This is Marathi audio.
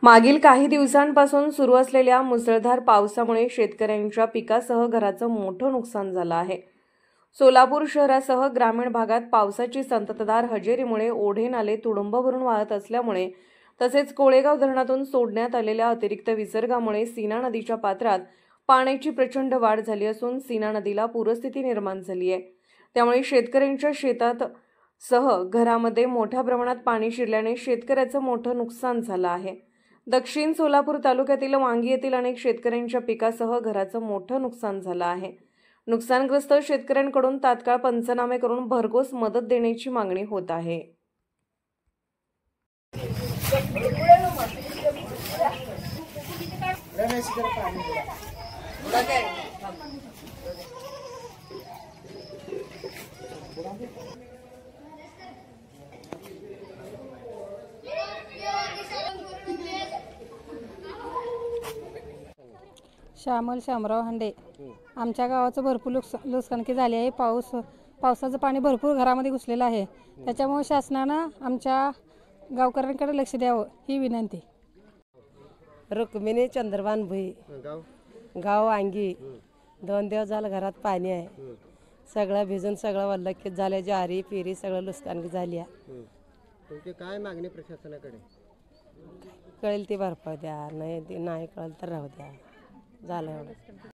मागील काही दिवसांपासून सुरू असलेल्या मुसळधार पावसामुळे शेतकऱ्यांच्या पिकासह घराचं मोठं नुकसान झालं आहे। सोलापूर शहरासह ग्रामीण भागात पावसाची संततधार हजेरीमुळे ओढे नाले तुडुंब भरून वाहत असल्यामुळे तसेच कोळेगाव धरणातून सोडण्यात आलेल्या अतिरिक्त विसर्गामुळे सीना नदीच्या पात्रात पाण्याची प्रचंड वाढ झाली असून सीना नदीला पूरस्थिती निर्माण झाली आहे। त्यामुळे शेतकऱ्यांच्या शेतात सह घरामध्ये मोठ्या प्रमाणात पाणी शिरल्याने शेतकऱ्याचं मोठं नुकसान झालं आहे। दक्षिण सोलापूर तालुक्यातील वांगी येथील अनेक शेतकऱ्यांच्या पिकासह घराचं मोठं नुकसान झालं आहे। नुकसानग्रस्त शेतकऱ्यांकडून तात्काळ पंचनामे करून भरघोस मदत देण्याची मागणी होत आहे। श्यामल शामराव हांडे। आमच्या गावाचं भरपूर नुकसानकी झाली आहे। पावसाचं पाणी भरपूर घरामध्ये घुसलेलं आहे। त्याच्यामुळे शासनानं आमच्या गावकऱ्यांकडे लक्ष द्यावं ही विनंती। रुक्मिणी चंद्रभान भुई, गाव वांगी। 2 दिवस झालं घरात पाणी आहे। सगळं भिजून सगळं वल्लखित झालं। ज्वारी पेरी सगळं नुकसानकी झाली आहे। तुमची काय मागणी प्रशासनाकडे? कळेल ती भरपाई द्या, नाही कळेल तर राहू द्या, झालं एवढं।